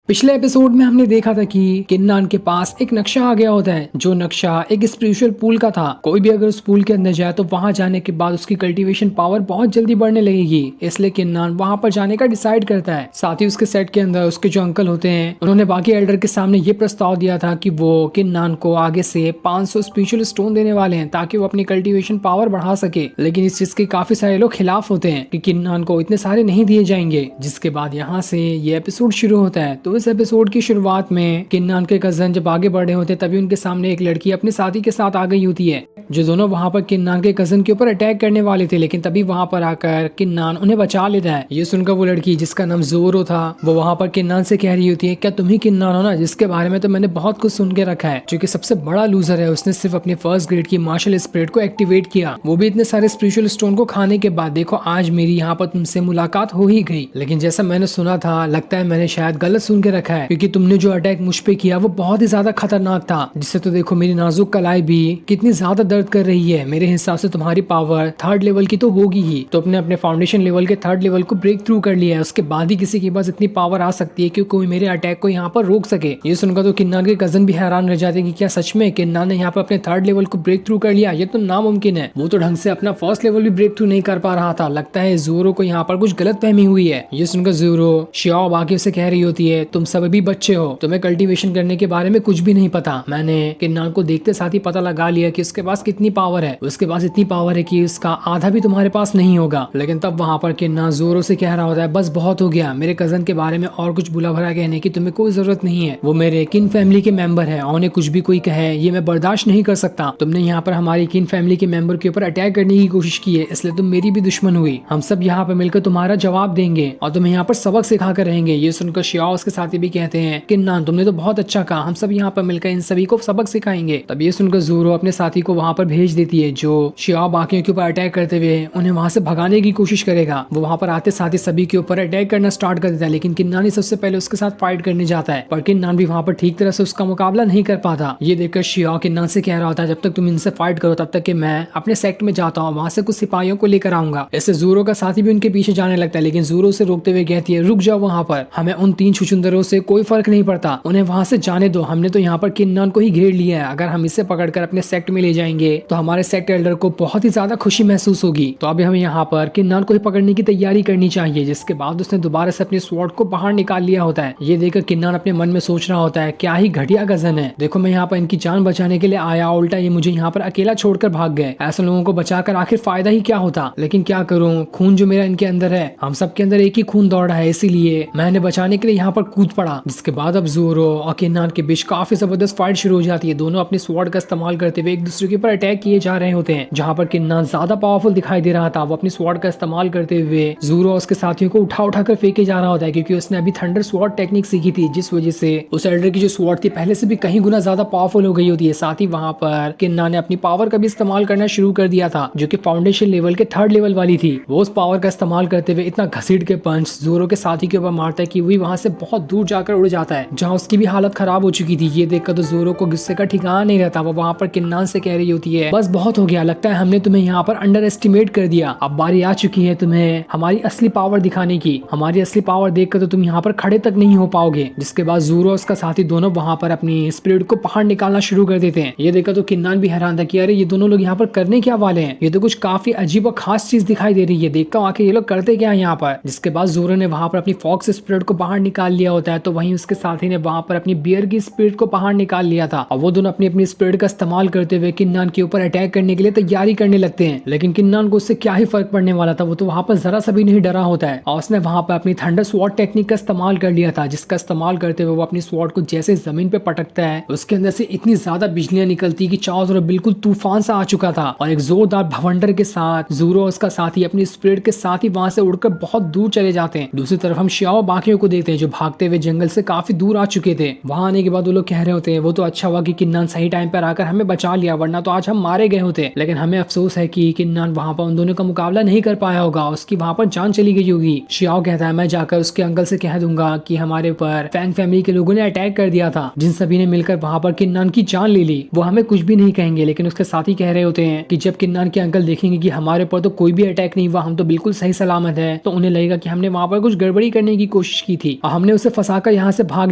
पिछले एपिसोड में हमने देखा था कि किन्नान के पास एक नक्शा आ गया होता है, जो नक्शा एक स्पिरिचुअल पूल का था। कोई भी अगर उस पूल के अंदर जाए तो वहां जाने के बाद उसकी कल्टीवेशन पावर बहुत जल्दी बढ़ने लगेगी। इसलिए किन्नान वहां पर जाने का डिसाइड करता है। साथ ही उसके सेट के अंदर उसके जो अंकल होते हैं, उन्होंने बाकी एल्डर के सामने ये प्रस्ताव दिया था कि वो किन्नान को आगे से 500 स्पिरिचुअल स्टोन देने वाले हैं ताकि वो अपनी कल्टीवेशन पावर बढ़ा सके। लेकिन इस चीज के काफी सारे लोग खिलाफ होते हैं कि किन्नान को इतने सारे नहीं दिए जाएंगे। जिसके बाद यहाँ से ये एपिसोड शुरू होता है। तो इस एपिसोड की शुरुआत में किन्नान के कजन जब आगे बढ़े होते हैं, तभी उनके सामने एक लड़की अपने साथी के साथ आ गई होती है, जो दोनों वहां पर किन्नान के कजन के ऊपर अटैक करने वाले थे। लेकिन तभी वहां पर आकर किन्नान उन्हें बचा लेता है। ये सुनकर वो लड़की, जिसका नाम जोरो था, वो वहां पर किन्नान से कह रही होती है, क्या तुम ही किन्नान हो ना, जिसके बारे में तो मैंने बहुत कुछ सुन के रखा है, जो कि सबसे बड़ा लूजर है। उसने सिर्फ अपने फर्स्ट ग्रेड की मार्शल स्पिरिट को एक्टिवेट किया, वो भी इतने सारे स्पिरिचुअल स्टोन को खाने के बाद। देखो आज मेरी यहाँ पर तुमसे मुलाकात हो ही गई, लेकिन जैसा मैंने सुना था, लगता है मैंने शायद गलत सुन के रखा है, क्योंकि तुमने जो अटैक मुझ पे किया वो बहुत ही ज्यादा खतरनाक था, जिससे तो देखो मेरी नाजुक कलाई भी कितनी ज्यादा दर्द कर रही है। मेरे हिसाब से तुम्हारी पावर 3rd लेवल की तो होगी ही, तो अपने अपने फाउंडेशन लेवल के 3rd लेवल को ब्रेक थ्रू कर लिया है। उसके बाद ही किसी के पास इतनी पावर आ सकती है कि कोई मेरे अटैक को यहाँ पर रोक सके। ये सुनकर तो किन्नान के कजन भी हैरान रह जाते कि क्या सच में किन्नान ने यहाँ पर अपने 3rd लेवल को ब्रेक थ्रू कर लिया, ये तो नामुमकिन है। वो तो ढंग से अपना 1st लेवल भी ब्रेक थ्रू नहीं कर पा रहा था। लगता है जोरो को यहाँ पर कुछ गलत फहमी हुई है। ये सुनकर जोरो शियाओ बाकी उसे कह रही होती है, तुम सब अभी बच्चे हो, तुम्हें कल्टीवेशन करने के बारे में कुछ भी नहीं पता। मैंने किन्नान को देखते साथ ही पता लगा लिया कि उसके पास कितनी पावर है। उसके पास इतनी पावर है कि उसका आधा भी तुम्हारे पास नहीं होगा। लेकिन तब वहां पर किन्नान जोरों से कह रहा होता है, बस बहुत हो गया, मेरे कजन के बारे में और कुछ बुला भरा कहने की तुम्हें कोई जरूरत नहीं है। वो मेरे किन फैमिली के मेंबर है और उन्हें कुछ भी कोई कहे ये मैं बर्दाश्त नहीं कर सकता। तुमने यहाँ पर हमारी किन फैमिली के मेंबर के ऊपर अटैक करने की कोशिश की है, इसलिए तुम मेरी भी दुश्मन हुई। हम सब यहाँ पर मिलकर तुम्हारा जवाब देंगे और तुम्हें यहाँ पर सबक सिखा कर रहेंगे। ये सुनकर शियाओ उसके साथी भी कहते हैं, किन्नान तुमने तो बहुत अच्छा कहा, हम सब यहाँ पर मिलकर इन सभी को सबक सिखाएंगे। तब ये सुनकर जोरो अपने साथी को वहां पर भेज देती है, जो शियाओ बाकियों के ऊपर अटैक करते हुए उन्हें वहां से भगाने की कोशिश करेगा। वो वहां पर आते साथ ही सभी के ऊपर अटैक करना स्टार्ट कर देता है, लेकिन किन्नान ही सबसे पहले उसके साथ फाइट करने जाता है, पर किन्नान भी वहां पर ठीक तरह से उसका मुकाबला नहीं कर पाता। ये देखकर शियाओ किन्नान से कह रहा होता है, जब तक तुम इनसे फाइट करो तब तक कि मैं अपने सेक्ट में जाता हूँ, वहां से कुछ सिपाहियों को लेकर आऊंगा। ऐसे जोरो का साथी भी उनके पीछे जाने लगता है, लेकिन जोरो उसे रोकते हुए कहती है, रुक जाओ, वहां पर हमें उन 3 छुछुंदरों से कोई फर्क नहीं पड़ता, उन्हें वहां से जाने दो। हमने तो यहाँ पर किन्नान को ही घेर लिया है, अगर हम इसे पकड़कर अपने सेक्ट में ले जाएंगे तो हमारे सेक्ट एल्डर को बहुत ही ज्यादा खुशी महसूस होगी। तो अभी हमें यहाँ पर किन्नान को ही पकड़ने की तैयारी करनी चाहिए। जिसके बाद उसने दोबारा से अपने स्वॉर्ड को बाहर निकाल लिया होता है। ये देखकर किन्नान अपने मन में सोच रहा होता है, क्या ही घटिया कजन है, देखो मैं यहाँ पर इनकी जान बचाने के लिए आया, उल्टा ये मुझे यहाँ पर अकेला छोड़कर भाग गए। ऐसे लोगों को बचाकर आखिर फायदा ही क्या होता। लेकिन क्या करूँ, खून जो मेरा इनके अंदर है, हम सबके अंदर एक ही खून दौड़ रहा है, इसीलिए मैंने बचाने के लिए यहाँ पर कूद पड़ा। जिसके बाद अब जोरो और किन्नान के बीच काफी जबरदस्त फाइट शुरू हो जाती है। दोनों अपने स्वॉर्ड का इस्तेमाल करते हुए एक दूसरे के ऊपर अटैक किए जा रहे होते हैं। जहाँ पर किन्नान ज्यादा पावरफुल दिखाई दे रहा था, वो अपनी स्वॉर्ड का इस्तेमाल करते हुए जोरो और उसके साथियों को उठा उठा कर फेंके जा रहा होता है, क्योंकि उसने अभी थंडर स्वॉर्ड टेक्निक सीखी थी, जिस वजह से उस एल्डर की जो स्वॉर्ड थी पहले से भी कहीं गुना ज्यादा पावरफुल हो गई होती है। साथ ही वहां पर किन्नान ने अपनी पावर का भी इस्तेमाल करना शुरू कर दिया था, जो कि फाउंडेशन लेवल के 3rd लेवल वाली थी। वो उस पावर का इस्तेमाल करते हुए इतना घसीट के पंच जोरो के साथी के ऊपर मारता है कि वही वहां से बहुत दूर जाकर उड़ जाता है, जहाँ उसकी भी हालत खराब हो चुकी थी। ये देखकर तो जोरो को गुस्से का ठिकाना नहीं रहता। वो वहां पर किन्नान से कह रही होती है, बस बहुत हो गया, लगता है हमने तुम्हें यहाँ पर अंडर एस्टिमेट कर दिया, अब बारी आ चुकी है तुम्हें हमारी असली पावर दिखाने की। हमारी असली पावर देखकर तो तुम यहाँ पर खड़े तक नहीं हो पाओगे। जिसके बाद जोरो और उसका साथी दोनों वहां पर अपनी स्पिरिट को बाहर निकालना शुरू कर देते हैं। ये देखकर तो किन्नान भी हैरान था कि अरे ये दोनों लोग यहाँ पर करने क्या वाले हैं, ये तो कुछ काफी अजीब और खास चीज दिखाई दे रही है, देखता हूँ आखिर ये लोग करते क्या है यहाँ पर। जिसके बाद जोरो ने वहां पर अपनी फॉक्स स्पिरिट को बाहर निकाल लिया होता है, तो वहीं उसके साथी ने वहां पर अपनी बियर की स्पिरिट को बाहर निकाल लिया था, और वो दोनों अपनी अपनी स्पिरिट का इस्तेमाल करते हुए किन्नान के ऊपर अटैक करने के लिए तैयारी करने लगते हैं। लेकिन किन्नान को उससे क्या ही फर्क पड़ने वाला था, वो तो वहां पर जरा सा भी नहीं डरा होता है, और उसने वहां पर अपनी थंडर स्वॉर्ड टेक्निक का इस्तेमाल कर लिया था, जिसका इस्तेमाल करते हुए वो अपनी स्वॉर्ड को जैसे जमीन पे पटकता है, उसके अंदर से इतनी ज्यादा बिजलियां निकलती कि चारों तरफ बिल्कुल तूफान सा आ चुका था। और एक जोरदार भवंडर के साथ जोरो उसका साथी अपनी स्पिरिट के साथ ही वहां से उड़कर बहुत दूर चले जाते हैं। दूसरी तरफ हम शियाओ बाकियों को देखते हैं, जो भागते हुए जंगल से काफी दूर आ चुके थे। वहां आने के बाद वो लोग कह रहे होते हैं, वो तो अच्छा हुआ कि किन्नान सही टाइम पर आकर हमें बचा लिया, वरना तो आज हम मारे गए होते। लेकिन हमें अफसोस है कि किन्नान वहां पर उन दोनों का मुकाबला नहीं कर पाया होगा, उसकी वहां पर जान चली गई होगी। शियाओ कहता है, मैं जाकर उसके अंकल से कह दूंगा कि हमारे ऊपर फैंग फैमिली के लोगों ने अटैक कर दिया था, जिन सभी ने मिलकर वहां पर किन्नान की जान ले ली। वो हमें कुछ भी नहीं कहेंगे। लेकिन उसके साथी कह रहे होते हैं कि जब किन्नान के अंकल देखेंगे कि हमारे ऊपर तो कोई भी अटैक नहीं हुआ, हम तो बिल्कुल सही सलामत है, तो उन्हें लगेगा कि हमने वहां पर कुछ गड़बड़ी करने की कोशिश की थी और हमने उसे फंसाकर यहाँ से भाग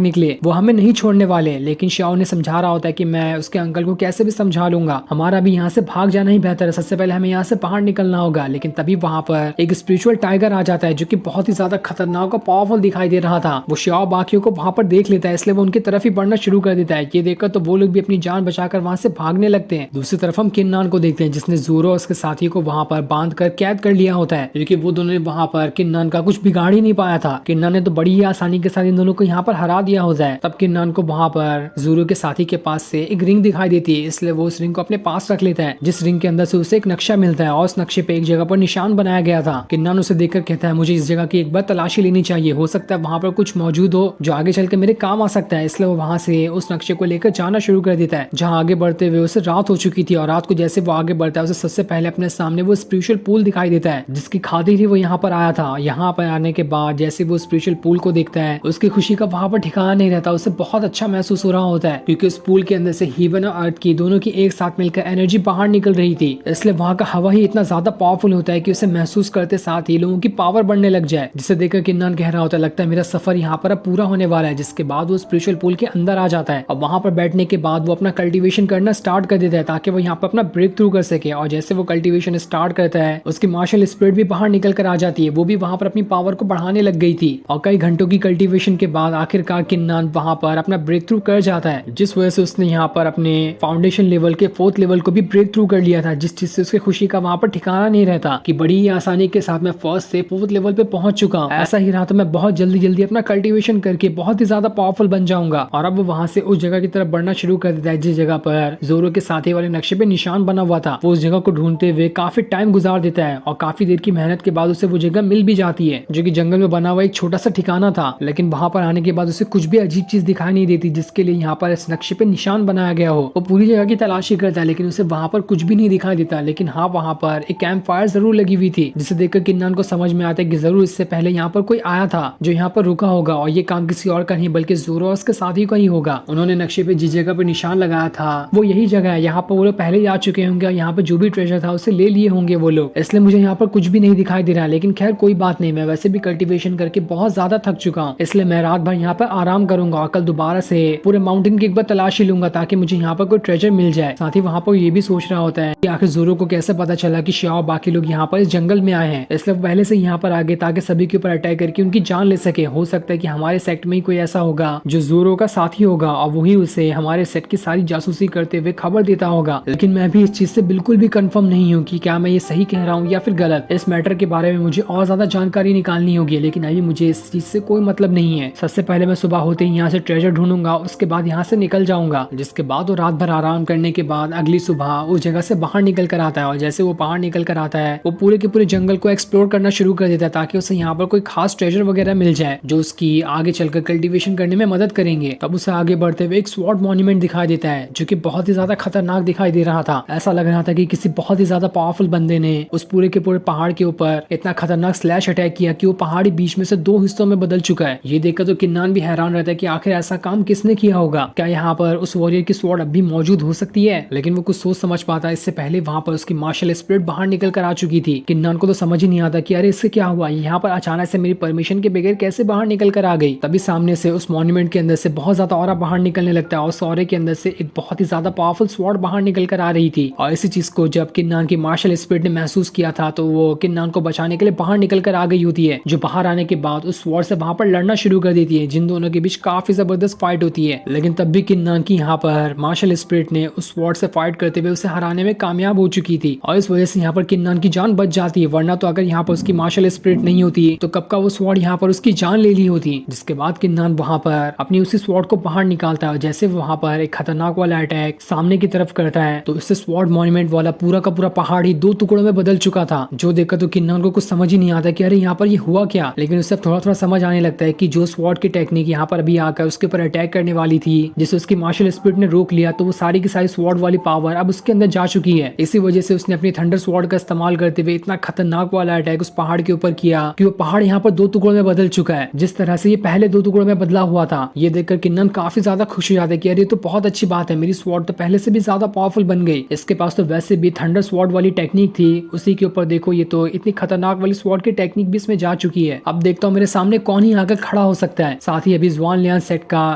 निकले, वो हमें नहीं छोड़ने वाले। लेकिन शाओ ने समझा रहा होता है कि मैं उसके अंकल को कैसे भी समझा लूंगा, हमारा भी यहाँ से भाग जाना ही बेहतर है, सबसे पहले हमें यहाँ से बाहर निकलना होगा। लेकिन तभी वहाँ पर एक स्पिरिचुअल टाइगर आ जाता है जो कि बहुत ही ज्यादा खतरनाक और पावरफुल दिखाई दे रहा था। वो शाओ बाकियों को वहाँ पर देख लेता है, इसलिए वो उनकी तरफ ही बढ़ना शुरू कर देता है। ये देखकर तो वो लोग भी अपनी जान बचाकर वहाँ से भागने लगते हैं। दूसरी तरफ हम किन्नान को देखते हैं जिसने ज़ोरो और उसके साथी को वहाँ पर बांध कर कैद कर लिया होता है, क्योंकि वो दोनों ने वहाँ पर किन्नान का कुछ बिगाड़ ही नहीं पाया था। किन्नान ने तो बड़ी ही आसानी के साथ इन दोनों को यहाँ पर हरा दिया होता है। तब किन्नान को वहाँ पर ज़ोरो के साथी के पास से एक रिंग दिखाई देती है, इसलिए वो उस रिंग को अपने पास रख लेता है, जिस रिंग के अंदर से उसे एक नक्शा मिलता है और उस नक्शे पे एक जगह पर निशान बनाया गया था। किन्नान उसे देखकर कहता है मुझे इस जगह की एक बार तलाशी लेनी चाहिए, हो सकता है वहाँ पर कुछ मौजूद हो जो आगे चल के मेरे काम आ सकता है। इसलिए वो वहाँ से उस नक्शे को लेकर जाना शुरू कर देता है। जहाँ आगे बढ़ते हुए उसे रात हो चुकी थी और रात को जैसे वो आगे बढ़ता है उसे सबसे पहले अपने सामने वो स्पिरिचुअल पूल दिखाई देता है जिसकी खातिर ही वो यहाँ पर आया था। यहाँ पर आने के बाद जैसे वो स्पिरिचुअल पूल को देखता है उसकी खुशी का वहाँ पर ठिकाना नहीं रहता, उसे बहुत अच्छा महसूस हो रहा होता है क्योंकि उस पूल के अंदर से हीवन और अर्थ की दोनों की एक साथ मिलकर एनर्जी बाहर निकल रही थी। इसलिए वहाँ का हवा ही इतना ज्यादा पावरफुल होता है कि उसे महसूस करते साथ ही लोगों की पावर बढ़ने लग जाए, जिसे देखकर किन्नान कह रहा होता है लगता है मेरा सफर यहाँ पर अब पूरा होने वाला है। जिसके बाद वो स्पिरिचुअल पूल के अंदर आ जाता है और वहाँ पर बैठने के बाद वो अपना कल्टीवेशन करना स्टार्ट कर देता है ताकि वो यहाँ पर अपना ब्रेक थ्रू कर सके। और जैसे वो कल्टीवेशन स्टार्ट करता है उसकी मार्शल स्पिरिट भी बाहर निकल कर आ जाती है, वो भी वहाँ पर अपनी पावर को बढ़ाने लग गई थी। और कई घंटों की कल्टीवेशन के बाद आखिरकार किन्नान वहाँ पर अपना ब्रेक थ्रू कर जाता है, जिस वजह से उसने यहाँ पर अपने फाउंडेशन लेवल के 4th लेवल को भी ब्रेक थ्रू कर लिया था, जिस चीज से उसकी खुशी का वहाँ पर ठिकाना नहीं रहता कि बड़ी ही आसानी के साथ मैं 1st से 4th लेवल पे पहुंच चुका हूँ। ऐसा ही रहा तो मैं बहुत जल्दी अपना कल्टीवेशन करके बहुत ही ज्यादा पावरफुल बन जाऊंगा। और अब वो वहाँ से उस जगह की तरफ बढ़ना शुरू कर देता है जिस जगह पर ज़ोरो के साथी वाले नक्शे पे निशान बना हुआ था। वो उस जगह को ढूंढते हुए काफी टाइम गुजार देता है और काफी देर की मेहनत के बाद उसे वो जगह मिल भी जाती है जो कि जंगल में बना हुआ एक छोटा सा ठिकाना था। लेकिन वहाँ पर आने के बाद उसे कुछ भी अजीब चीज दिखाई नहीं देती जिसके लिए यहाँ पर इस नक्शे पे निशान बनाया गया हो। वो पूरी जगह की तलाशी करता है लेकिन उसे वहाँ पर कुछ भी नहीं दिखाई देता। लेकिन हाँ, वहाँ पर एक कैंप फायर जरूर लगी हुई थी जिसे देखकर किन्नान को समझ में आता है कि जरूर इससे पहले यहाँ पर कोई आया था जो यहाँ पर रुका होगा और ये काम किसी और का नहीं बल्कि ज़ोरो और उसके साथी का ही होगा। उन्होंने नक्शे पे जिस जगह पे निशान लगाया था वो यही जगह है, यहाँ पर वो लोग पहले ही आ चुके होंगे और यहाँ पर जो भी ट्रेजर था उसे ले लिए होंगे वो लोग, इसलिए मुझे यहाँ पर कुछ भी नहीं दिखाई दे रहा है। लेकिन खैर कोई बात नहीं, मैं वैसे भी कल्टीवेशन करके बहुत ज्यादा थक चुका हूँ, इसलिए मैं रात भर यहाँ पर आराम करूंगा और कल दोबारा से पूरे माउंटेन की एक बार तलाशी लूंगा ताकि मुझे यहाँ पर कोई ट्रेजर मिल जाए। साथ ही वहाँ पर ये भी सोच रहा होता है कि आखिर ज़ोरो को कैसे पता चला कि शाओ बाकी लोग यहाँ पर इस जंगल में आए हैं, इसलिए पहले से यहाँ पर आ गए ताकि सभी के ऊपर अटैक करके उनकी जान ले सके। हो सकता है कि हमारे सेक्ट में ही कोई ऐसा होगा जो ज़ोरो का साथी होगा और वही उसे हमारे सेट की सारी जासूसी करते हुए खबर देता होगा। लेकिन मैं भी इस चीज से बिल्कुल भी कंफर्म नहीं हूँ कि क्या मैं ये सही कह रहा हूँ या फिर गलत। इस मैटर के बारे में मुझे और ज्यादा जानकारी निकालनी होगी, लेकिन अभी मुझे इस चीज से कोई मतलब नहीं है। सबसे पहले मैं सुबह होते ही यहाँ से ट्रेजर ढूंढूंगा, उसके बाद यहाँ से निकल जाऊंगा। जिसके बाद वो रात भर आराम करने के बाद अगली सुबह उस जगह से बाहर निकल कर आता है और जैसे वो बाहर निकल कर आता है वो पूरे के पूरे जंगल को एक्सप्लोर करना शुरू कर देता है ताकि उसे यहाँ पर कोई खास ट्रेजर वगैरह मिल जाए जो उसकी आगे चलकर कल्टीवेशन करने में मदद करेंगे। तब उसे आगे बढ़ते हुए एक स्वॉर्ड मॉन्यूमेंट दिखाई देता है जो कि बहुत ही ज्यादा खतरनाक दिखाई दे रहा था। ऐसा लग रहा था कि किसी बहुत ही ज्यादा पावरफुल बंदे ने उस पूरे के पूरे पहाड़ के ऊपर इतना खतरनाक स्लैश अटैक किया कि वो पहाड़ी बीच में से 2 हिस्सों में बदल चुका है। ये देखकर तो किन्नान भी हैरान रहता है कि आखिर ऐसा काम किसने किया होगा, क्या यहाँ पर उस वॉरियर की स्वॉर्ड अब भी मौजूद हो सकती है। लेकिन वो कुछ सोच समझ पाता है इससे पहले वहाँ पर उसकी मार्शल स्पिरिट बाहर निकल कर आ चुकी थी। किन्नान को तो समझ ही नहीं आता कि अरे इससे क्या हुआ, यहाँ पर अचानक से मेरी परमिशन के बगैर कैसे बाहर निकल कर आ गई। तभी सामने से उस मॉन्यूमेंट के अंदर से बहुत ज्यादा ऑरा बाहर निकलने लगता है और उस ऑरे के अंदर से एक बहुत ही ज्यादा पावरफुल स्वॉर्ड बाहर निकल कर आ रही थी। और इसी चीज को जब किन्नान की मार्शल स्पिरिट ने महसूस किया था तो वो किन्नान को बचाने के लिए बाहर निकल कर आ गई होती है, जो बाहर आने के बाद उस स्वॉर्ड से वहां पर लड़ना शुरू कर देती है, जिन दोनों के बीच काफी जबरदस्त फाइट होती है। लेकिन तब भी किन्नान की यहाँ पर मार्शल स्पिरिट ने उस स्वॉर्ड से फाइट करते हुए उसे हराने में कामयाब हो चुकी थी और इस वजह से यहाँ पर किन्नान की जान बच जाती है, वरना तो अगर यहाँ पर उसकी मार्शल स्पिरिट नहीं होती तो कब का वो स्वॉर्ड यहाँ पर उसकी जान ले ली होती। जिसके बाद किन्नान वहां पर अपनी उसी स्वॉर्ड को बाहर निकालता है। जैसे वहां पर एक खतरनाक वाला अटैक सामने की तरफ करता है तो इससे स्वॉर्ड मॉन्यूमेंट वाला पूरा का पूरा पहाड़ ही 2 टुकड़ों में बदल चुका था, जो देखकर तो किन्नान को कुछ समझ ही नहीं आता कि अरे यहाँ पर ये हुआ क्या। लेकिन उससे थोड़ा थोड़ा समझ आने लगता है कि जो स्वॉर्ड की टेक्निक यहाँ पर अभी आकर उसके ऊपर अटैक करने वाली थी, जिसे उसकी मार्शल स्पिरिट ने रोक लिया, तो वो सारी की सारी स्वॉर्ड वाली पावर अब उसके अंदर जा चुकी है। इसी वजह से उसने अपनी थंडर स्वॉर्ड का इस्तेमाल करते हुए इतना खतरनाक वाला अटैक उस पहाड़ के ऊपर किया कि वो पहाड़ यहाँ पर 2 टुकड़ों में बदल चुका है, जिस तरह से ये पहले 2 टुकड़ों में बदला हुआ था। ये देखकर किन्नान काफी ज्यादा खुश हो जाता है कि अरे ये तो बहुत अच्छी बात है, मेरी स्वॉर्ड तो पहले से भी ज्यादा पावरफुल बन गई। इसके पास तो वैसे भी थंडर स्वॉर्ड वाली टेक्निक थी, उसी के ऊपर देखो ये तो इतनी खतरनाक वाली स्वॉर्ड की टेक्निक भी इसमें जा चुकी है। अब देखता हूँ मेरे सामने कौन ही आकर खड़ा हो सकता है। साथ ही अभी ज़ुआन लियान सेट का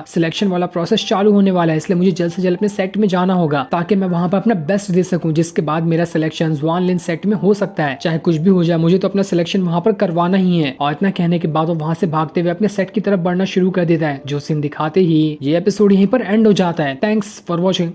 सिलेक्शन वाला प्रोसेस चालू होने वाला है, इसलिए मुझे जल्द से जल्द अपने सेट में जाना होगा ताकि मैं वहां पर अपना बेस्ट दे सकूं, जिसके बाद मेरा सिलेक्शन ज़ुआन लियान सेट में हो सकता है। चाहे कुछ भी हो जाए, मुझे तो अपना सिलेक्शन वहां पर करवाना ही है। और इतना कहने के बाद वो वहां से भागते हुए अपने सेट की तरफ बढ़ना शुरू कर देता है। जो सीन दिखाते ही ये एपिसोड यहीं पर एंड हो जाता है। Thanks for watching.